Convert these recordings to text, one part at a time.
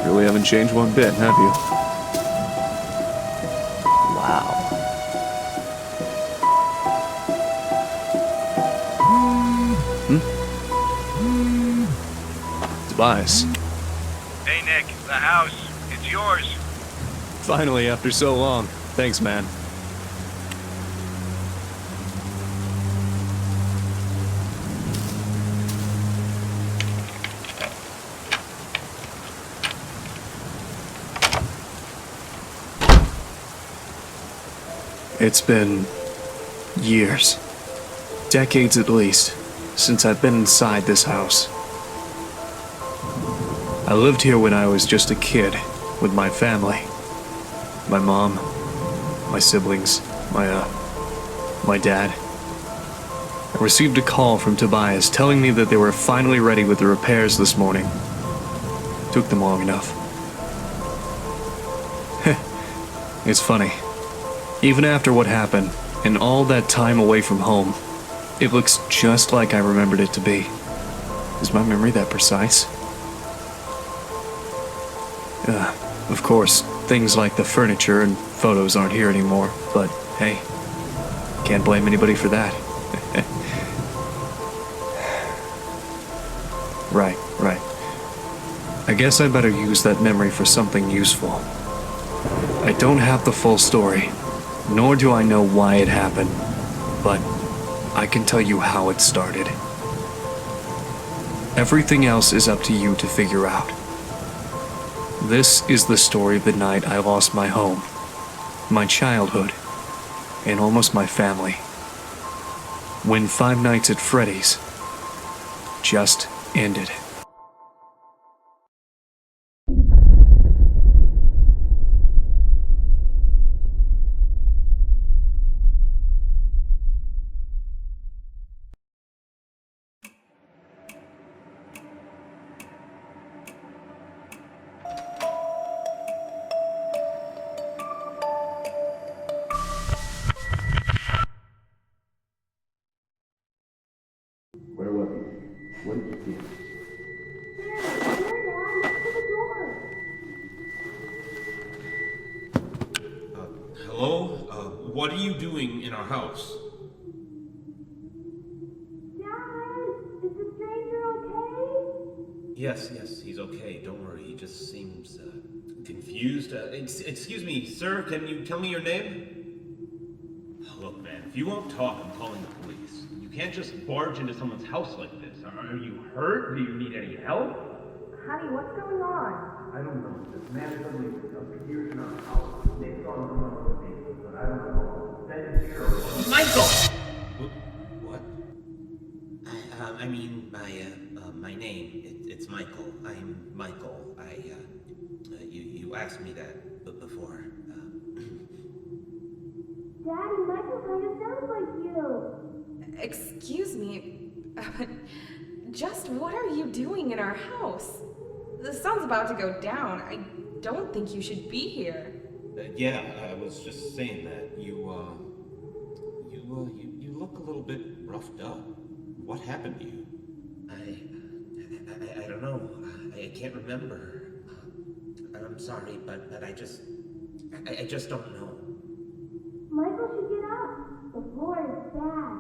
Really haven't changed one bit, have you? Wow. Tobias. Hey Nick, the house. It's yours. Finally, after so long. Thanks, man. It's been years, decades at least, since I've been inside this house. I lived here when I was just a kid with my family. My mom, my siblings, my dad. I received a call from Tobias telling me that they were finally ready with the repairs this morning. Took them long enough. It's funny. Even after what happened, and all that time away from home, it looks just like I remembered it to be. Is my memory that precise? Of course, things like the furniture and photos aren't here anymore, but hey, can't blame anybody for that. Right. I guess I better use that memory for something useful. I don't have the full story, nor do I know why it happened, but I can tell you how it started. Everything else is up to you to figure out. This is the story of the night I lost my home, my childhood, and almost my family. When Five Nights at Freddy's just ended. Where was he? What did you see? Hello? What are you doing in our house? Dad, is the stranger okay? Yes, he's okay. Don't worry. He just seems confused. Excuse me, sir. Can you tell me your name? Look, man, if you won't talk, I'm calling the police. You can't just barge into someone's house like this. Are you hurt? Do you need any help? Honey, what's going on? I don't know. This man suddenly appeared in our house. They saw him on the table, but I don't know. Then here. Michael! What? I mean, my name, it's Michael. I'm Michael. You asked me that before. Daddy, Michael kind of sounds like you. Excuse me, but just what are you doing in our house? The sun's about to go down. I don't think you should be here. Yeah, I was just saying that. You look a little bit roughed up. What happened to you? I don't know. I can't remember. I'm sorry, but I just don't know. Michael should get up. The floor is bad.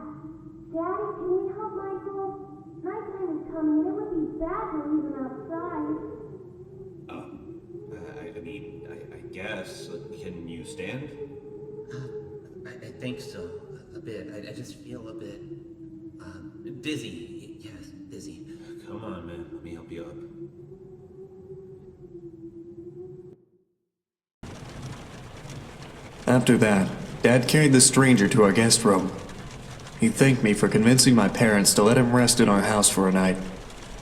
Daddy, can we help Michael? Nighttime is coming and it would be bad to leave him outside. I guess. Can you stand? I think so. A bit. I just feel a bit dizzy. Yes, dizzy. Come on, man. Let me help you up. After that, Dad carried the stranger to our guest room. He thanked me for convincing my parents to let him rest in our house for a night,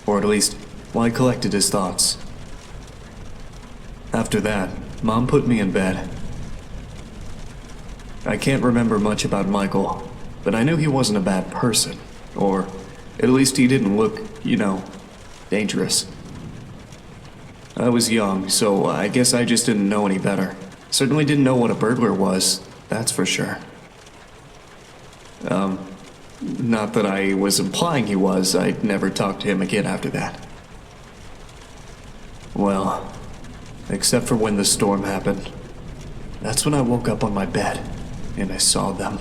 or at least while he collected his thoughts. After that, Mom put me in bed. I can't remember much about Michael, but I knew he wasn't a bad person, or at least he didn't look, dangerous. I was young, so I guess I just didn't know any better. Certainly didn't know what a burglar was, that's for sure. Not that I was implying he was. I'd never talked to him again after that. Well, except for when the storm happened. That's when I woke up on my bed, and I saw them.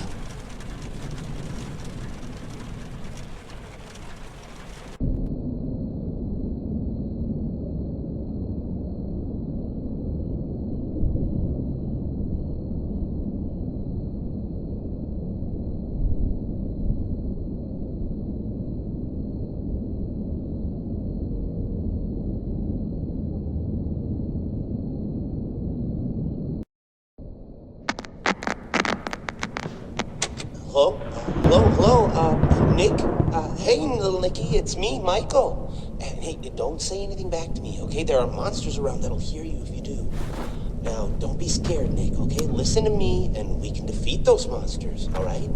Hello? Hello? Nick? Hey, little Nicky, it's me, Michael. And hey, don't say anything back to me, okay? There are monsters around that'll hear you if you do. Now, don't be scared, Nick, okay? Listen to me, and we can defeat those monsters, all right?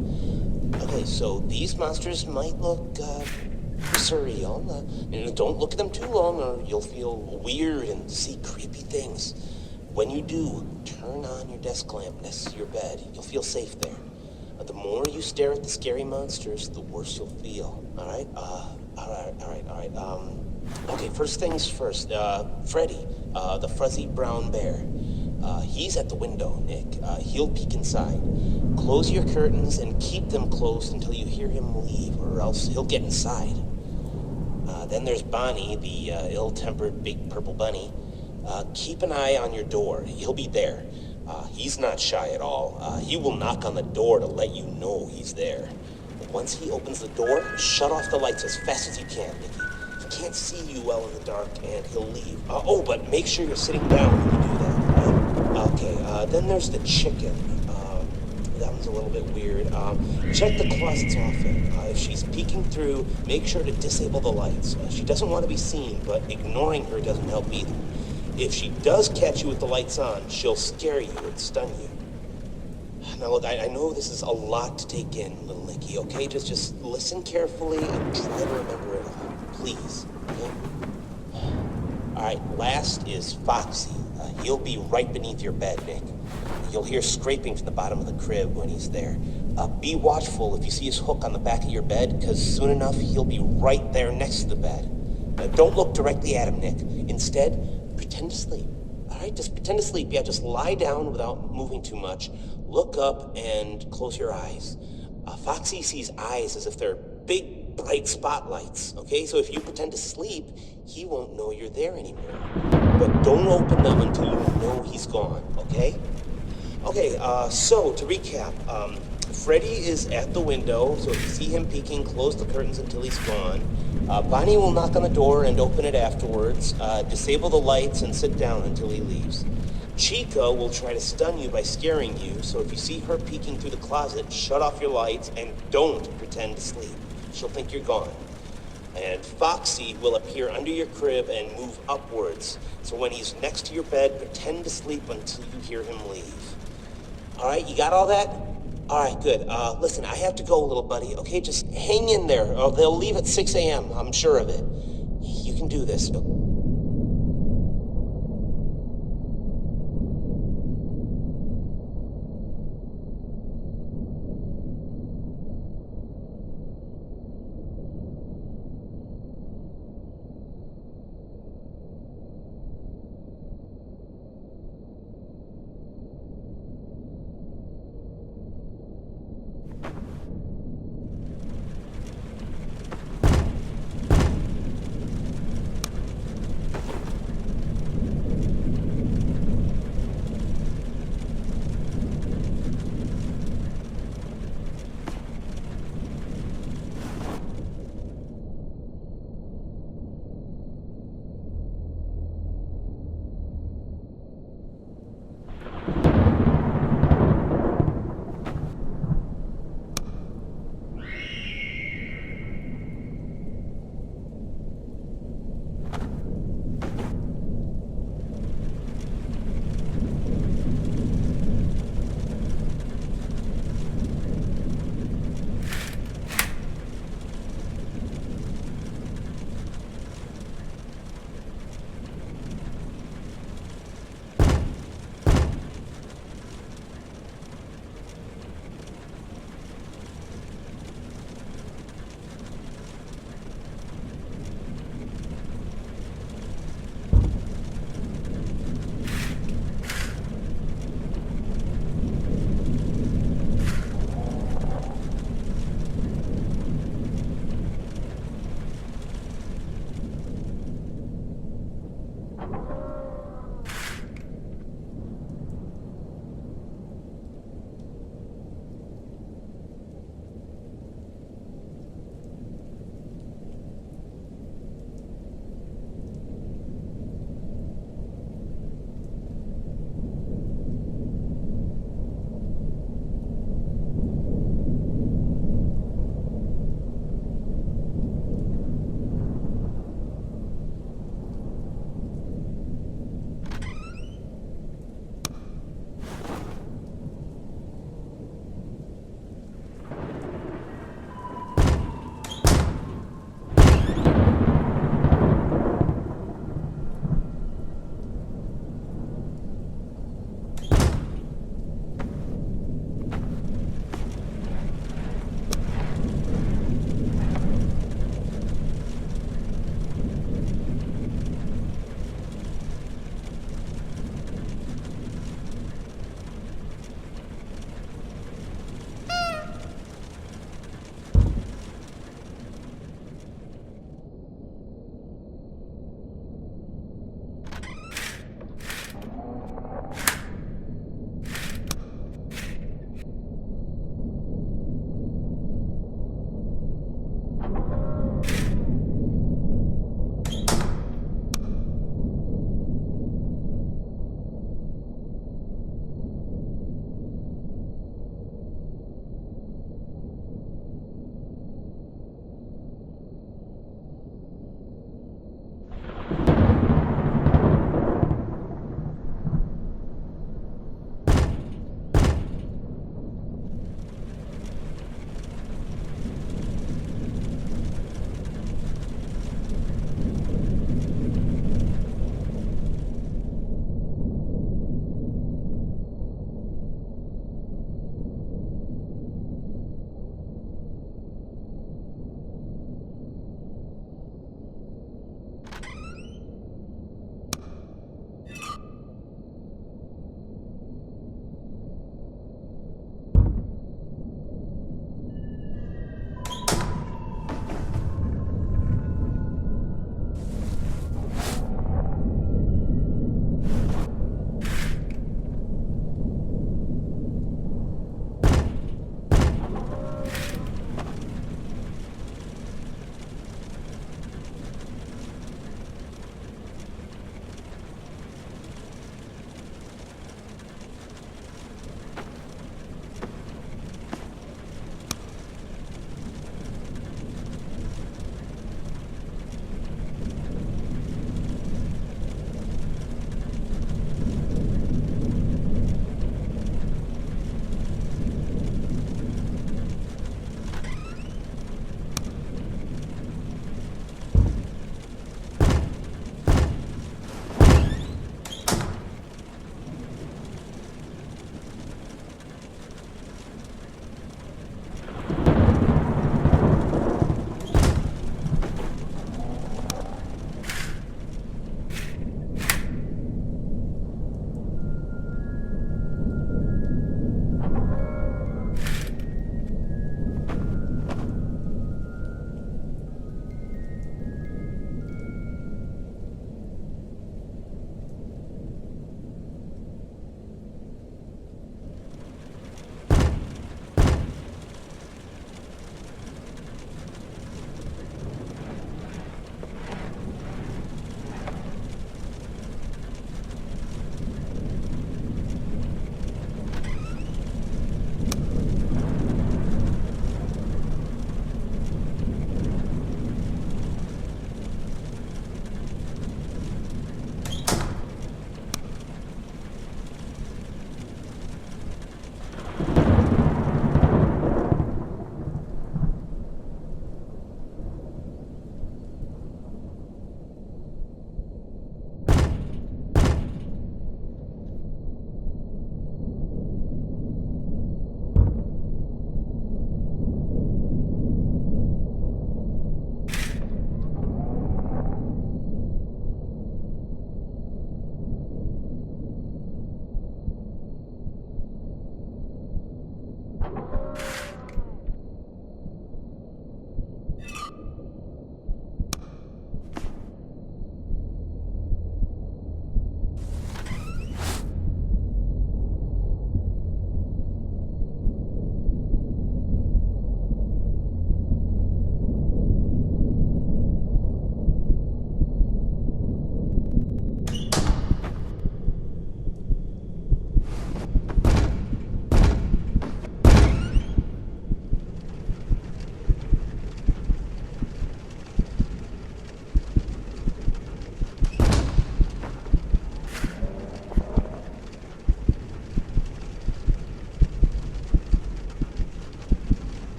Okay, so these monsters might look, surreal. Don't look at them too long, or you'll feel weird and see creepy things. When you do, turn on your desk lamp next to your bed. You'll feel safe there. The more you stare at the scary monsters, the worse you'll feel. All right? All right. Okay, first things first. Freddy, the fuzzy brown bear. He's at the window, Nick. He'll peek inside. Close your curtains and keep them closed until you hear him leave, or else he'll get inside. Then there's Bonnie, the ill-tempered big purple bunny. Keep an eye on your door. He'll be there. He's not shy at all. He will knock on the door to let you know he's there. Once he opens the door, shut off the lights as fast as you can, Nicky. He can't see you well in the dark, and he'll leave. But make sure you're sitting down when you do that, right? Okay, then there's the chicken. That one's a little bit weird. Check the closets often. If she's peeking through, make sure to disable the lights. She doesn't want to be seen, but ignoring her doesn't help either. If she does catch you with the lights on, she'll scare you and stun you. Now look, I know this is a lot to take in, little Nicky, okay? Just listen carefully and try to remember it all, please, okay? Alright, last is Foxy. He'll be right beneath your bed, Nick. You'll hear scraping from the bottom of the crib when he's there. Be watchful if you see his hook on the back of your bed, because soon enough, he'll be right there next to the bed. Don't look directly at him, Nick. Instead, pretend to sleep. All right, just pretend to sleep. Yeah, just lie down without moving too much. Look up and close your eyes. Foxy sees eyes as if they're big, bright spotlights, okay? So if you pretend to sleep, he won't know you're there anymore. But don't open them until you know he's gone, okay? Okay, so to recap, Freddy is at the window, so if you see him peeking, close the curtains until he's gone. Bonnie will knock on the door and open it afterwards. Disable the lights and sit down until he leaves. Chica will try to stun you by scaring you, so if you see her peeking through the closet, shut off your lights and don't pretend to sleep. She'll think you're gone. And Foxy will appear under your crib and move upwards, so when he's next to your bed, pretend to sleep until you hear him leave. All right, you got all that? All right, good. Listen, I have to go, little buddy, okay? Just hang in there. They'll leave at 6 a.m., I'm sure of it. You can do this.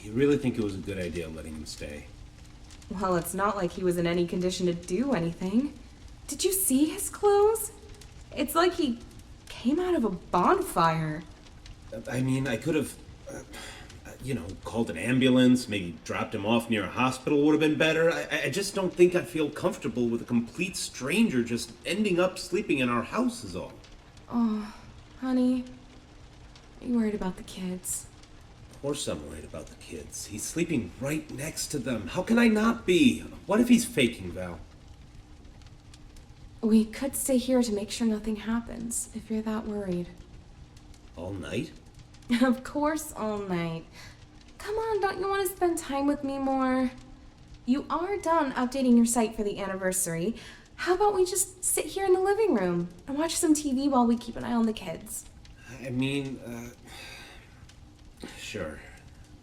You really think it was a good idea letting him stay? Well, it's not like he was in any condition to do anything. Did you see his clothes? It's like he came out of a bonfire. I mean, I could have, called an ambulance, maybe dropped him off near a hospital would have been better. I just don't think I feel comfortable with a complete stranger just ending up sleeping in our house is all. Oh, honey, are you worried about the kids? Of course I'm worried about the kids. He's sleeping right next to them. How can I not be? What if he's faking, Val? We could stay here to make sure nothing happens, if you're that worried. All night? Of course, all night. Come on, don't you want to spend time with me more? You are done updating your site for the anniversary. How about we just sit here in the living room and watch some TV while we keep an eye on the kids? I mean, sure.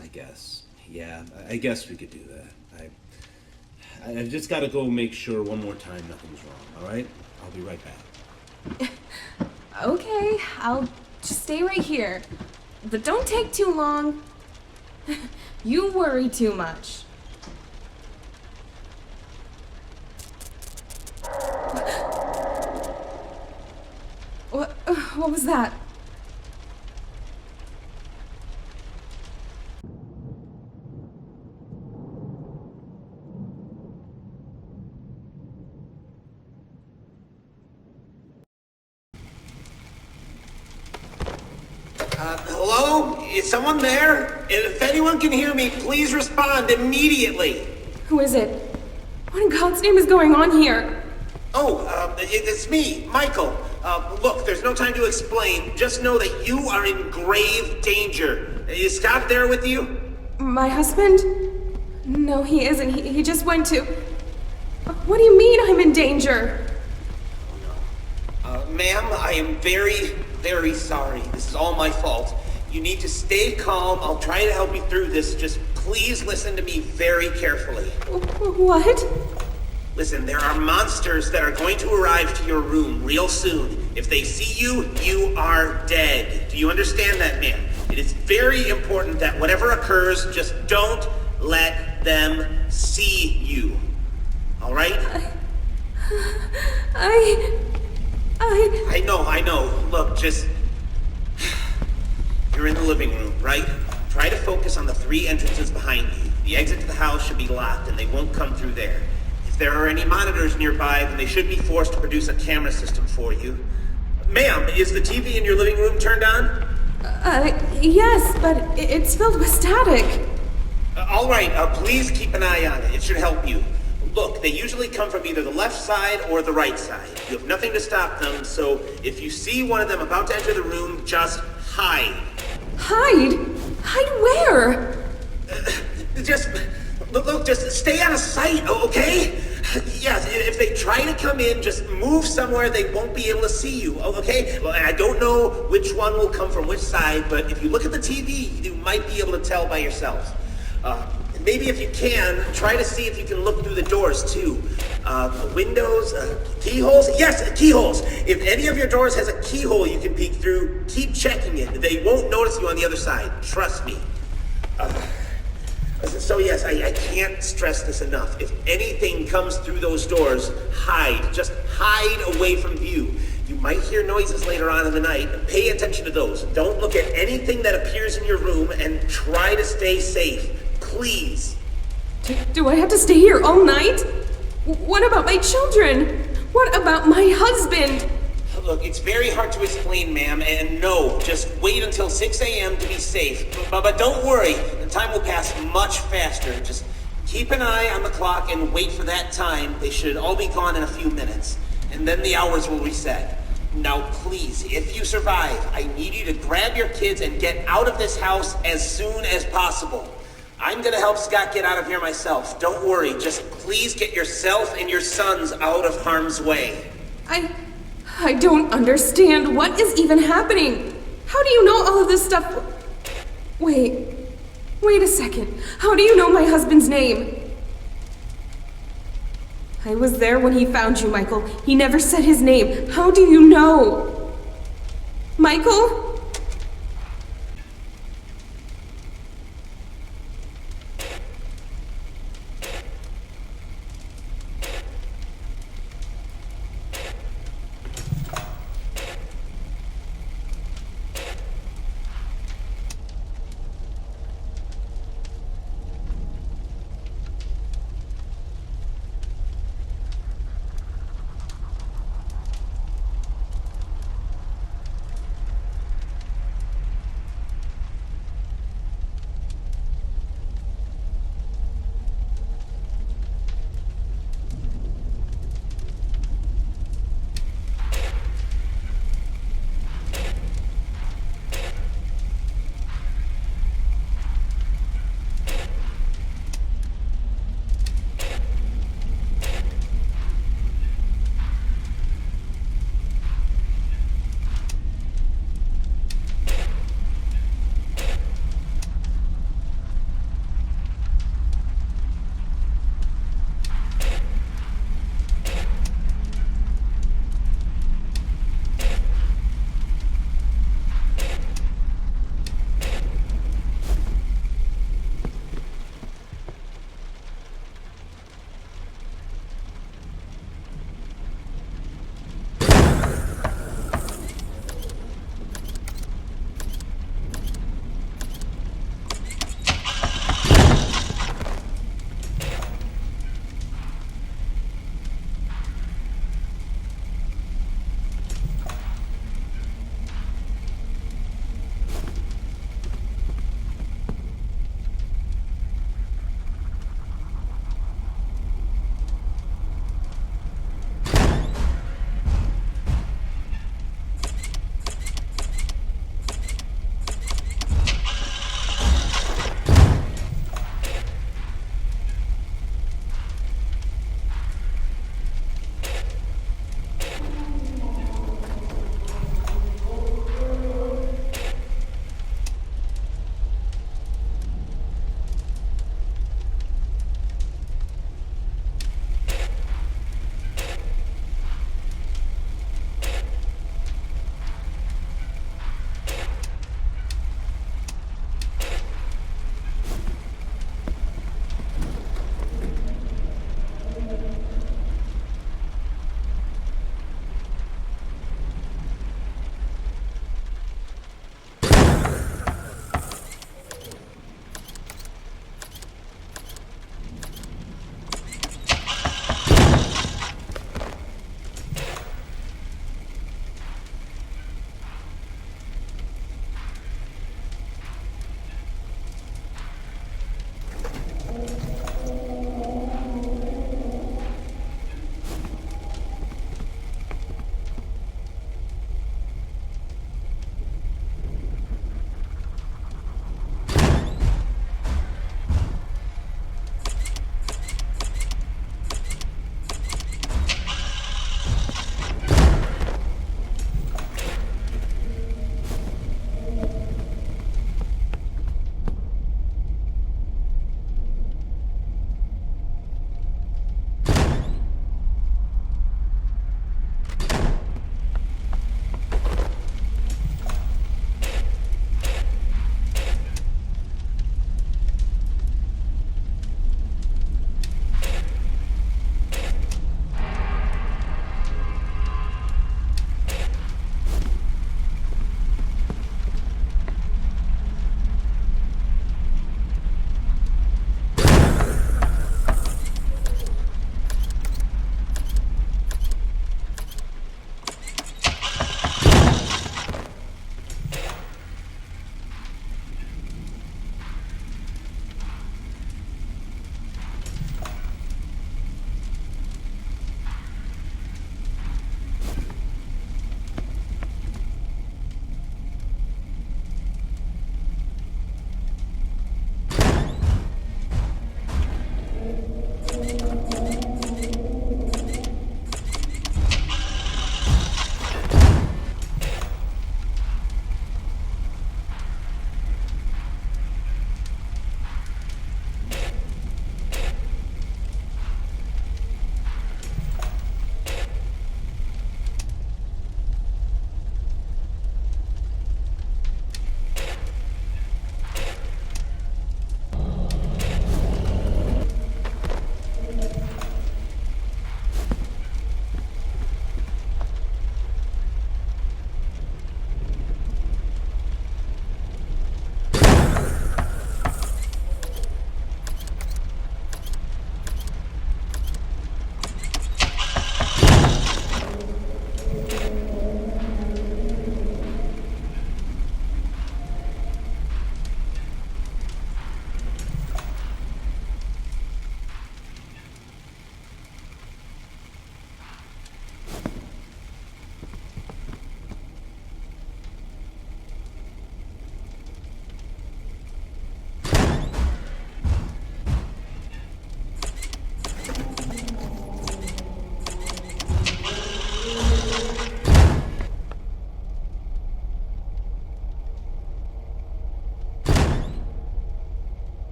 I guess. Yeah, I guess we could do that. I've just got to go make sure one more time nothing's wrong, all right? I'll be right back. Okay, I'll just stay right here. But don't take too long. You worry too much. What was that? Hello? Is someone there? If anyone can hear me, please respond immediately. Who is it? What in God's name is going on here? It's me, Michael. Look, there's no time to explain. Just know that you are in grave danger. Is Scott there with you? My husband? No, he isn't. He just went to... What do you mean I'm in danger? Ma'am, I am very, very sorry. This is all my fault. You need to stay calm. I'll try to help you through this. Just please listen to me very carefully. What? Listen, there are monsters that are going to arrive to your room real soon. If they see you, you are dead. Do you understand that, ma'am? It is very important that whatever occurs, just don't let them see you. All right? I know. Look, just... You're in the living room, right? Try to focus on the 3 entrances behind you. The exit to the house should be locked, and they won't come through there. If there are any monitors nearby, then they should be forced to produce a camera system for you. Ma'am, is the TV in your living room turned on? Yes, but it's filled with static. All right, please keep an eye on it. It should help you. Look, they usually come from either the left side or the right side. You have nothing to stop them, so if you see one of them about to enter the room, just hide. Hide? Hide where? Just stay out of sight, okay? Yes, if they try to come in, just move somewhere they won't be able to see you, okay? Well, I don't know which one will come from which side, but if you look at the TV, you might be able to tell by yourself. Maybe if you can, try to see if you can look through the doors too. Windows, keyholes? Yes, keyholes. If any of your doors has a keyhole you can peek through, keep checking it. They won't notice you on the other side. Trust me. So yes, I can't stress this enough. If anything comes through those doors, hide. Just hide away from view. You might hear noises later on in the night. Pay attention to those. Don't look at anything that appears in your room and try to stay safe. Please. Do I have to stay here all night? What about my children? What about my husband? Look, it's very hard to explain, ma'am, and no, just wait until 6 a.m. to be safe. But don't worry, the time will pass much faster. Just keep an eye on the clock and wait for that time. They should all be gone in a few minutes, and then the hours will reset. Now, please, if you survive, I need you to grab your kids and get out of this house as soon as possible. I'm gonna help Scott get out of here myself. Don't worry, just please get yourself and your sons out of harm's way. I don't understand. What is even happening? How do you know all of this stuff? Wait a second. How do you know my husband's name? I was there when he found you, Michael. He never said his name. How do you know? Michael?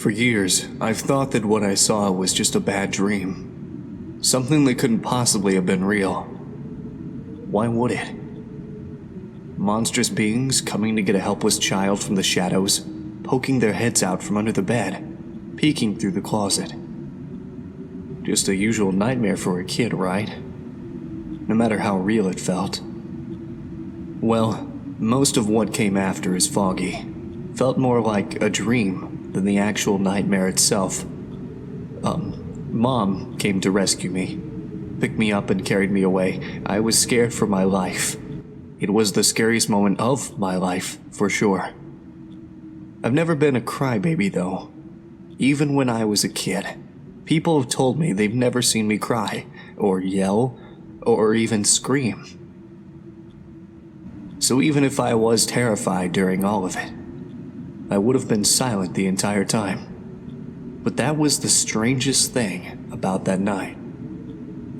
For years, I've thought that what I saw was just a bad dream. Something that couldn't possibly have been real. Why would it? Monstrous beings coming to get a helpless child from the shadows, poking their heads out from under the bed, peeking through the closet. Just a usual nightmare for a kid, right? No matter how real it felt. Well, most of what came after is foggy. Felt more like a dream than the actual nightmare itself. Mom came to rescue me. Picked me up and carried me away. I was scared for my life. It was the scariest moment of my life, for sure. I've never been a crybaby, though. Even when I was a kid, people have told me they've never seen me cry, or yell, or even scream. So even if I was terrified during all of it, I would have been silent the entire time. But that was the strangest thing about that night.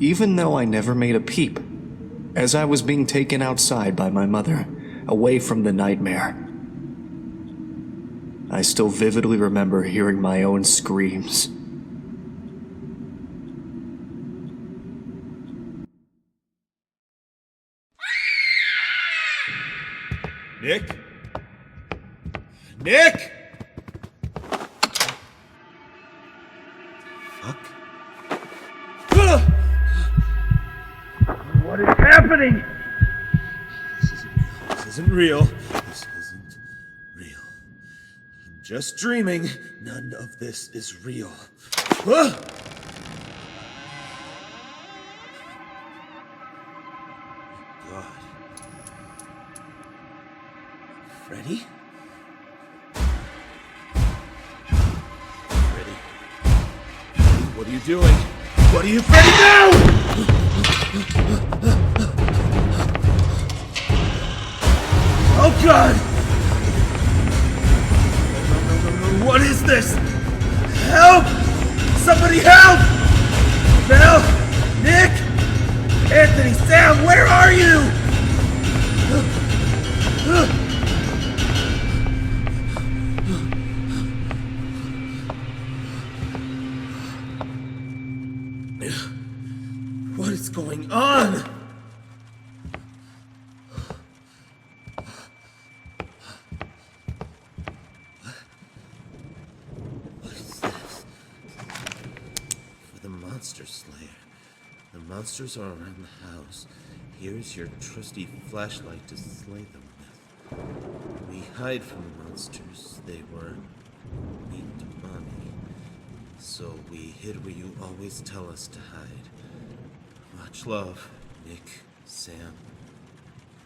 Even though I never made a peep, as I was being taken outside by my mother, away from the nightmare, I still vividly remember hearing my own screams. Nick? Nick! Fuck. What is happening? This isn't real. This isn't real. I'm just dreaming. None of this is real. Ah! God. Freddy? Freddy? What are you doing? What are you, Freddy? No! Oh God! No. What is this? Help! Somebody help! Mel! Nick! Anthony! Sam! Where are you? What is going on? What is this? For the Monster Slayer. The monsters are around the house. Here's your trusty flashlight to slay them with. We hide from the monsters. They were mean to Mommy. So we hid where you always tell us to hide. Much love, Nick, Sam,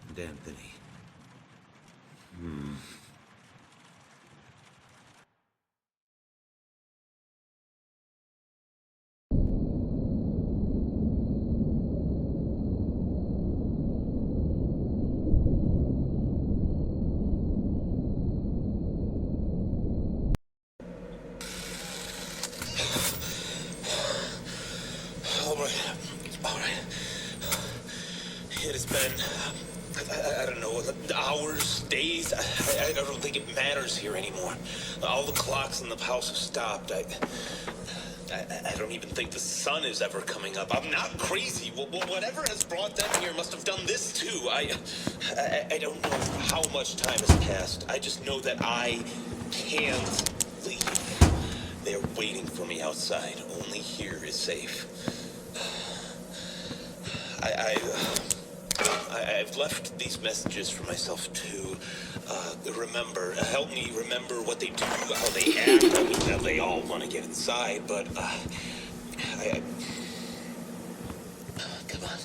and Anthony. All right. It has been, I don't know, hours, days. I don't think it matters here anymore. All the clocks in the house have stopped. I don't even think the sun is ever coming up. I'm not crazy. Whatever has brought them here must have done this too. I don't know how much time has passed. I just know that I can't leave. They're waiting for me outside. Only here is safe. I've left these messages for myself to help me remember what they do, how they act. I mean, they all want to get inside, but come on,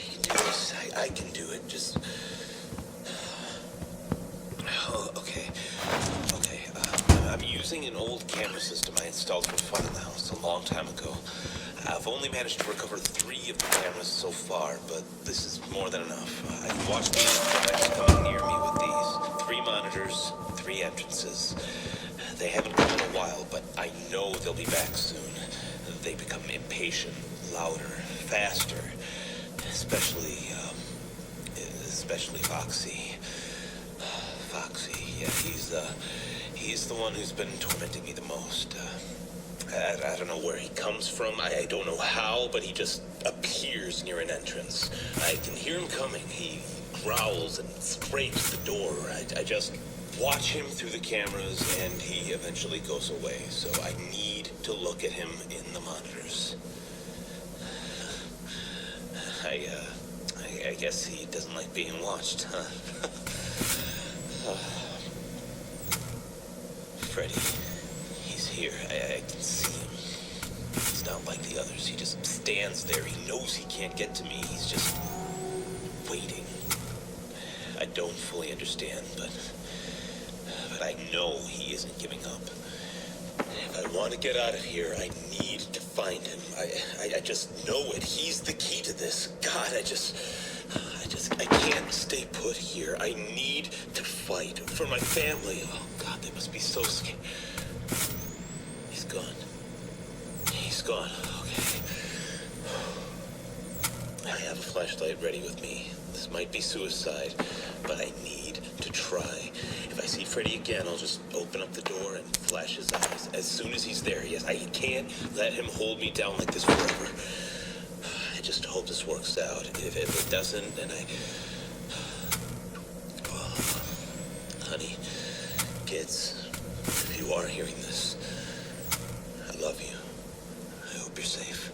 you can do this. I can do it. Just okay. I'm using an old camera system I installed for fun in the house a long time ago. I've only managed to recover 3 of the cameras so far, but this is more than enough. I can watch these guys coming near me with these. 3 monitors, 3 entrances. They haven't come in a while, but I know they'll be back soon. They become impatient, louder, faster. Especially Foxy. Foxy, yeah, He's the one who's been tormenting me the most. I don't know where he comes from. I don't know how, but he just appears near an entrance. I can hear him coming. He growls and scrapes the door. I just watch him through the cameras, and he eventually goes away. So I need to look at him in the monitors. I guess he doesn't like being watched, huh? Freddy, he's here. I can see him. He's not like the others. He just stands there. He knows he can't get to me. He's just waiting. I don't fully understand, but I know he isn't giving up. If I want to get out of here, I need to find him. I just know it. He's the key to this. God, I can't stay put here. I need to fight for my family. Oh, God, they must be so scared. He's gone. He's gone. Okay. I have a flashlight ready with me. This might be suicide, but I need to try. If I see Freddy again, I'll just open up the door and flash his eyes as soon as he's there. Yes, I can't let him hold me down like this forever. I just hope this works out. If it doesn't, then honey, kids, if you are hearing this, I love you. I hope you're safe.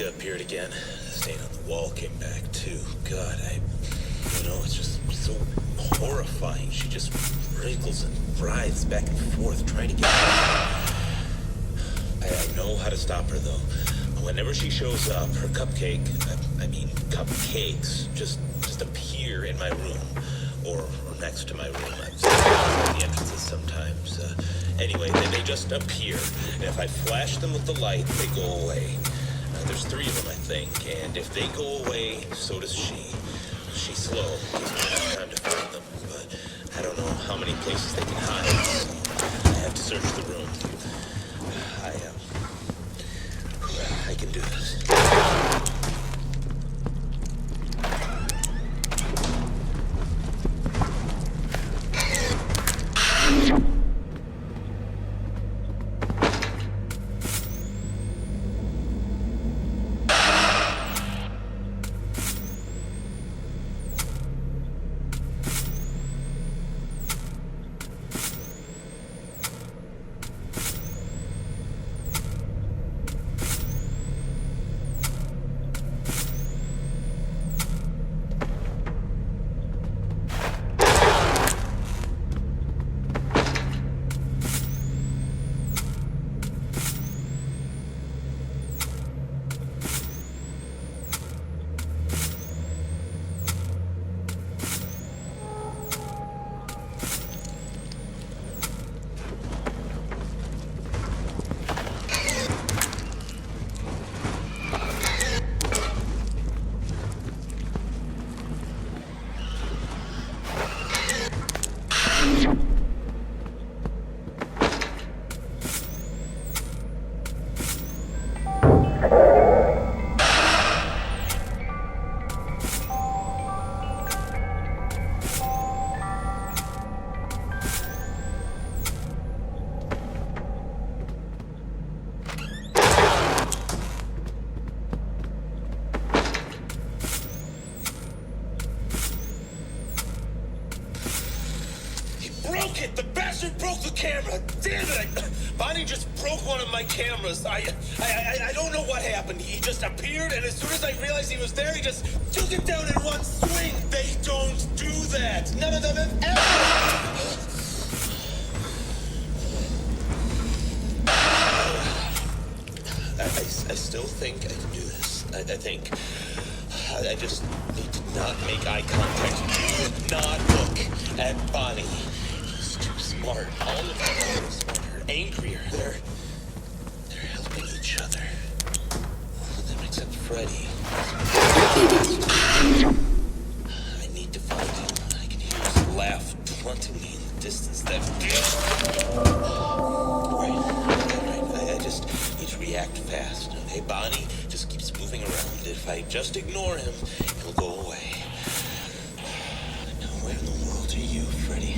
Appeared again. The stain on the wall came back too. God, it's just so horrifying. She just wriggles and writhes back and forth trying to get out. I know how to stop her though. Whenever she shows up, her cupcakes just appear in my room or next to my room. I'm outside the entrances sometimes. Anyway, they just appear, and if I flash them with the light, they go away. There's 3 of them, I think, and if they go away, so does she. She's slow, gives me enough time to find them, but I don't know how many places they can hide, so I have to search the room. I can do this. camera. Damn it! Bonnie just broke one of my cameras. I don't know what happened. He just appeared, and as soon as I realized he was there, he just took it down in one swing. They don't do that. None of them have ever. I still think I can do this. I think. I just need to not make eye contact. Do not look at Bonnie. He's too smart. All of them are smarter, angrier. They're helping each other. All of them except Freddy. I need to find him. I can hear his laugh taunting me in the distance. Right. I just need to react fast. Okay, Bonnie just keeps moving around. If I just ignore him, he'll go away. Now, where in the world are you, Freddy?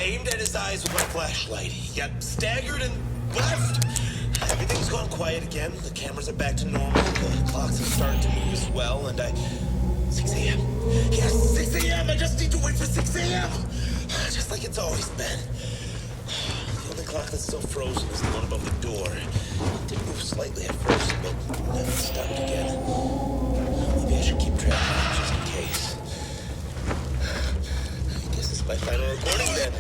Aimed at his eyes with my flashlight. He got staggered and left. Everything's gone quiet again. The cameras are back to normal. The clocks have started to move as well, and 6 a.m. Yes, 6 a.m. I just need to wait for 6 a.m. Just like it's always been. The only clock that's still frozen is the one above the door. It did move slightly at first, but then it stopped again. Maybe I should keep track of it just in case. I guess it's my final recording then.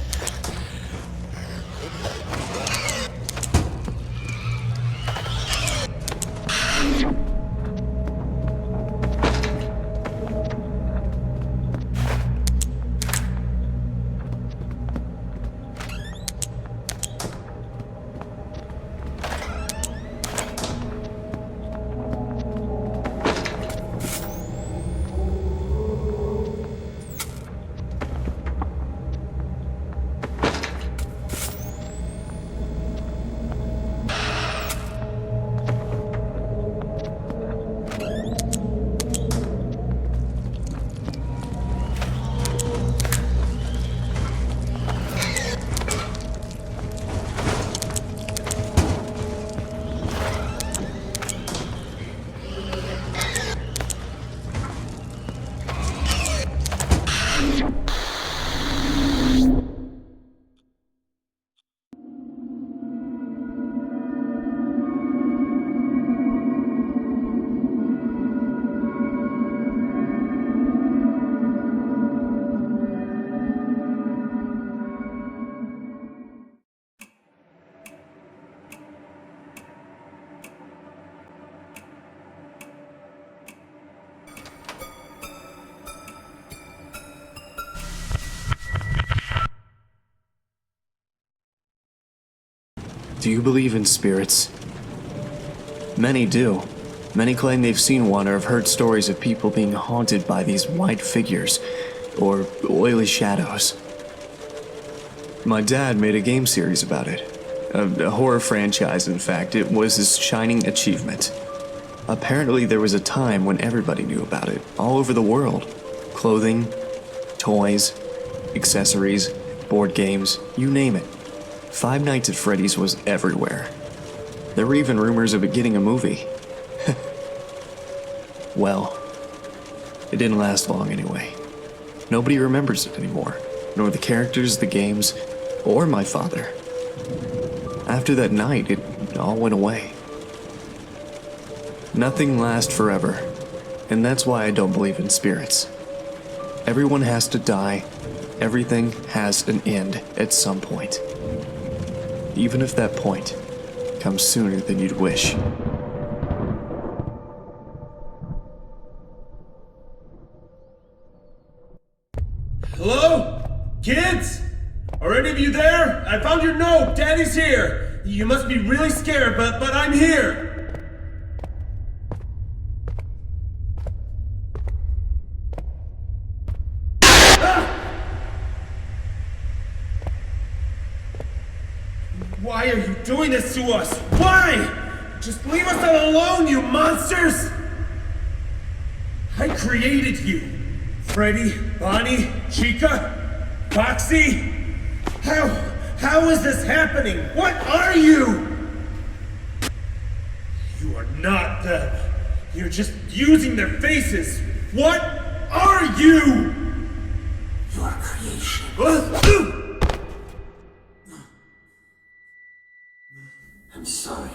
Do you believe in spirits? Many do. Many claim they've seen one or have heard stories of people being haunted by these white figures, or oily shadows. My dad made a game series about it. A horror franchise, in fact. It was his shining achievement. Apparently there was a time when everybody knew about it, all over the world. Clothing, toys, accessories, board games, you name it. Five Nights at Freddy's was everywhere. There were even rumors of it getting a movie. Well, it didn't last long anyway. Nobody remembers it anymore, nor the characters, the games, or my father. After that night, it all went away. Nothing lasts forever, and that's why I don't believe in spirits. Everyone has to die. Everything has an end at some point. Even if that point comes sooner than you'd wish. Hello? Kids? Are any of you there? I found your note. Daddy's here. You must be really scared, but I'm here. Why are you doing this to us? Why? Just leave us alone, you monsters! I created you. Freddy, Bonnie, Chica, Foxy. How is this happening? What are you? You are not them. You're just using their faces. What are you? Your creation. I'm sorry.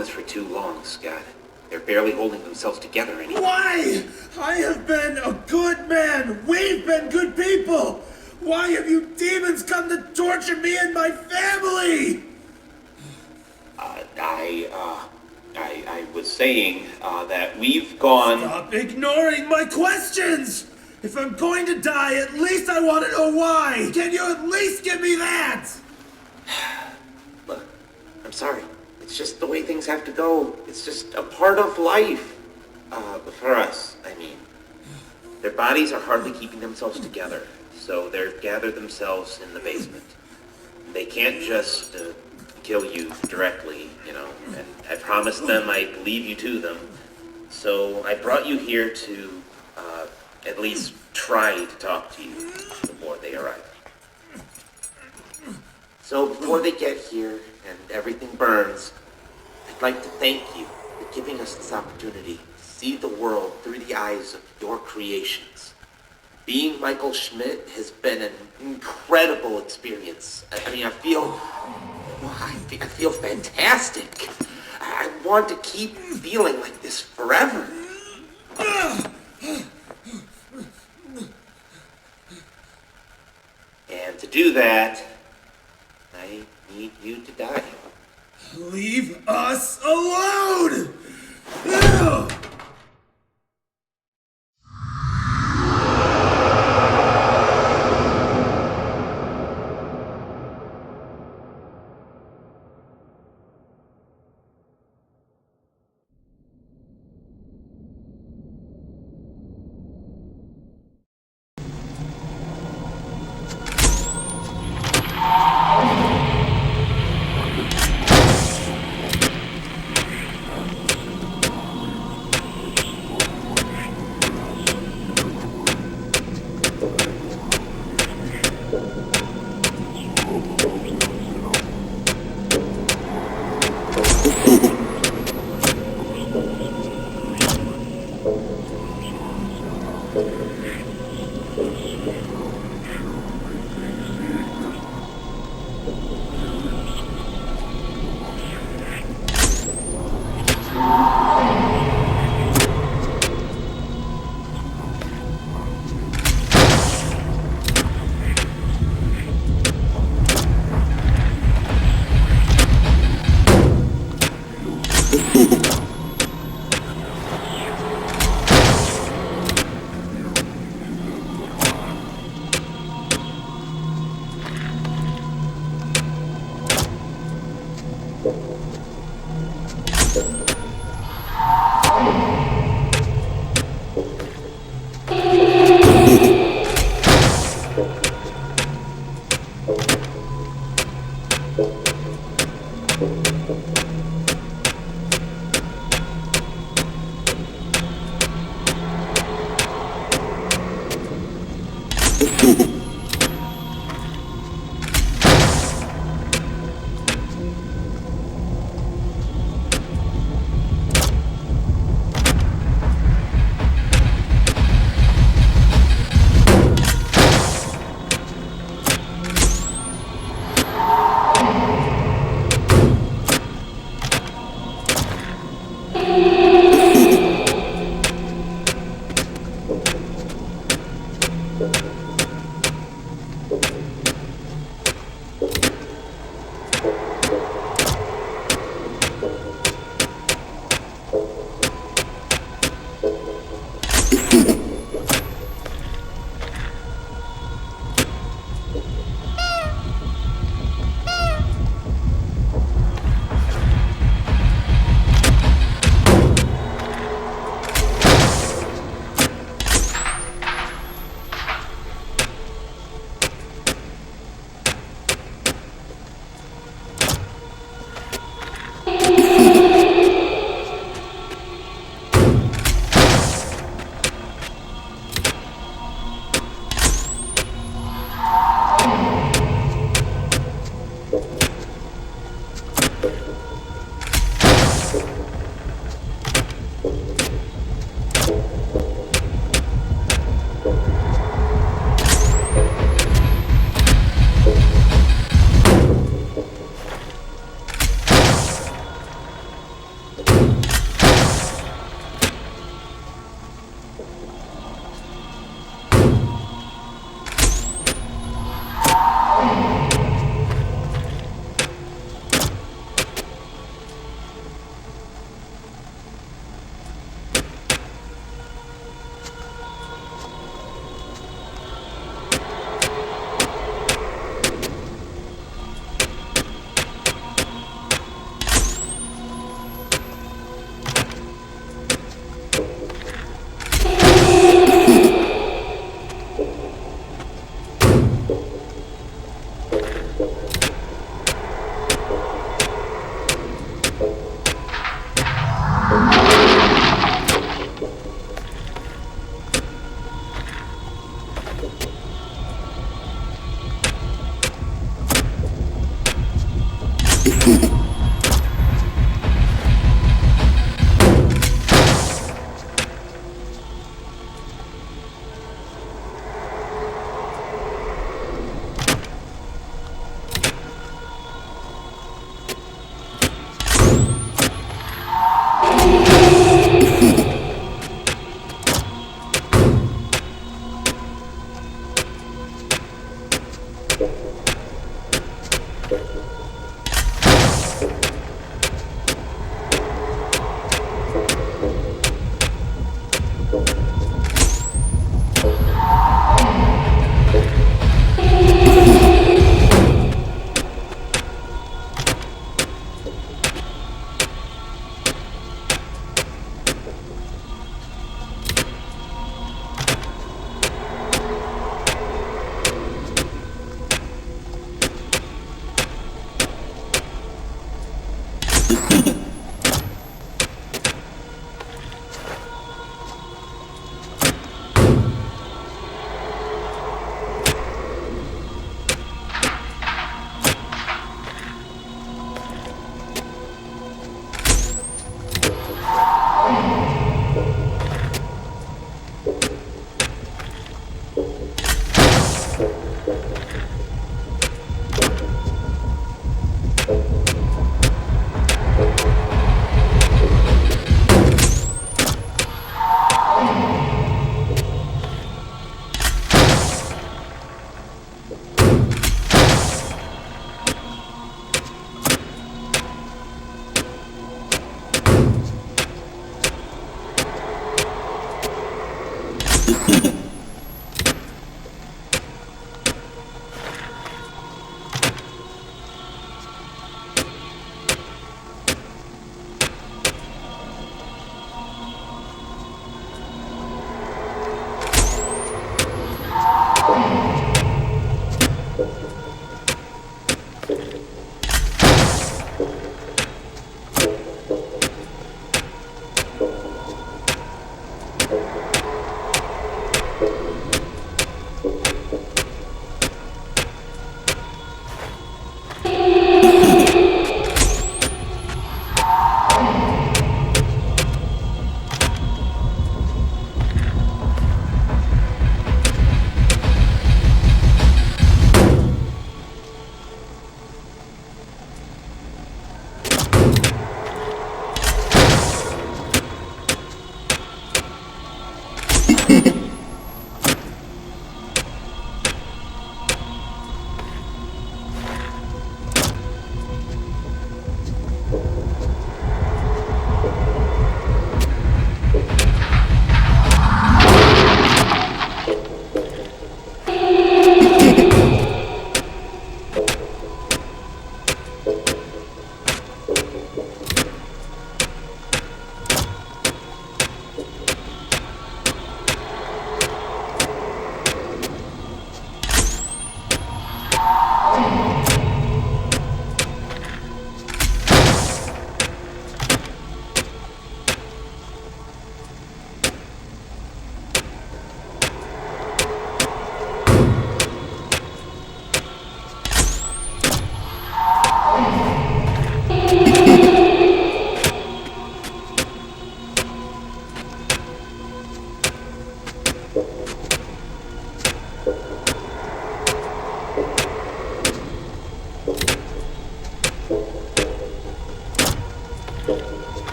this for too long, Scott. They're barely holding themselves together anymore. Why? I have been a good man. We've been good people. Why have you demons come to torture me and my family? I was saying that we've gone... Stop ignoring my questions! If I'm going to die, at least I want to know why! Can you at least give me that? Look, I'm sorry. It's just the way things have to go. It's just a part of life. For us, I mean. Their bodies are hardly keeping themselves together, so they've gathered themselves in the basement. They can't just kill you directly, you know, and I promised them I'd leave you to them. So I brought you here to at least try to talk to you before they arrive. So before they get here and everything burns, I'd like to thank you for giving us this opportunity to see the world through the eyes of your creations. Being Michael Schmidt has been an incredible experience. I mean, I feel fantastic. I want to keep feeling like this forever. And to do that, I need you to die. Leave us alone! Ugh!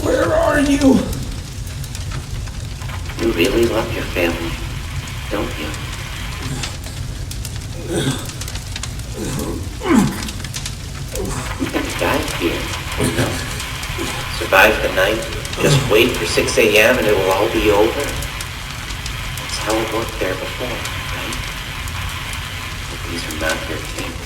Where are you? You really love your family, don't you? You're gonna die here, you know? Survive the night, just wait for 6 a.m. and it will all be over. That's how it worked there before, right? But these are not your things.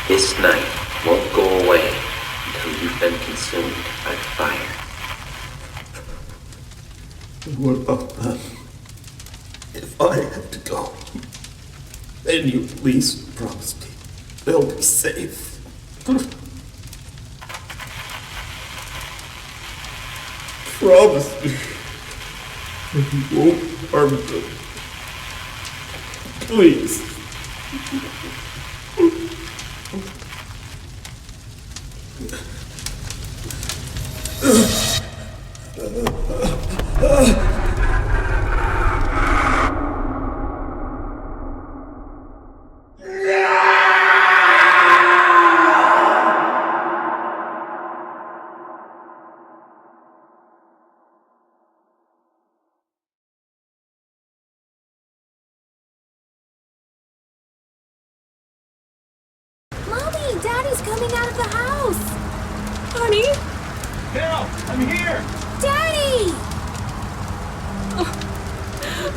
This night won't go away until you've been consumed by the fire. What about them? If I have to go, then you at least promise me they'll be safe. Promise me that you won't harm them. Please. Mommy, Daddy's coming out of the house. Honey? Carol, I'm here! Daddy!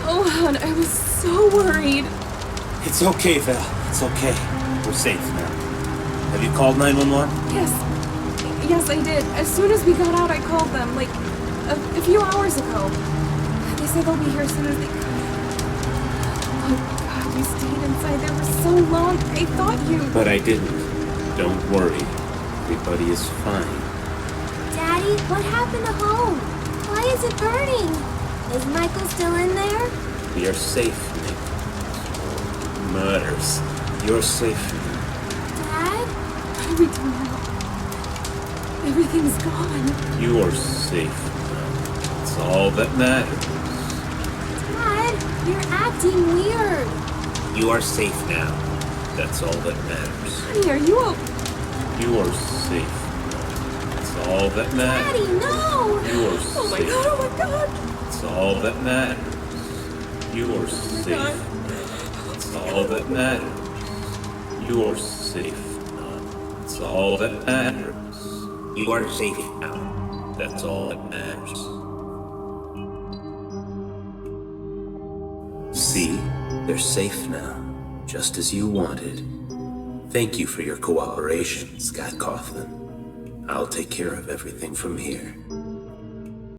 Oh, hon, I was so worried. It's okay, Val. It's okay. We're safe now. Have you called 911? Yes. Yes, I did. As soon as we got out, I called them, like, a few hours ago. They said they'll be here as soon as they can. Oh, God, we stayed inside there for so long. I thought you... But I didn't. Don't worry. Everybody is fine. Daddy, what happened to home? Why is it burning? Is Michael still in there? We are safe, Nick. Murders. You're safe. Dad? What do we do now? Everything's gone. You are safe now. That's all that matters. Dad, you're acting weird. You are safe now. That's all that matters. Honey, are you okay? You are safe now. That's all that matters. Daddy, no! You are Oh my safe. God, oh my God! That's all that matters. You are safe. That's all that matters. You are safe now. That's all that matters. You are safe now. That's all that matters. See? They're safe now. Just as you wanted. Thank you for your cooperation, Scott Coughlin. I'll take care of everything from here.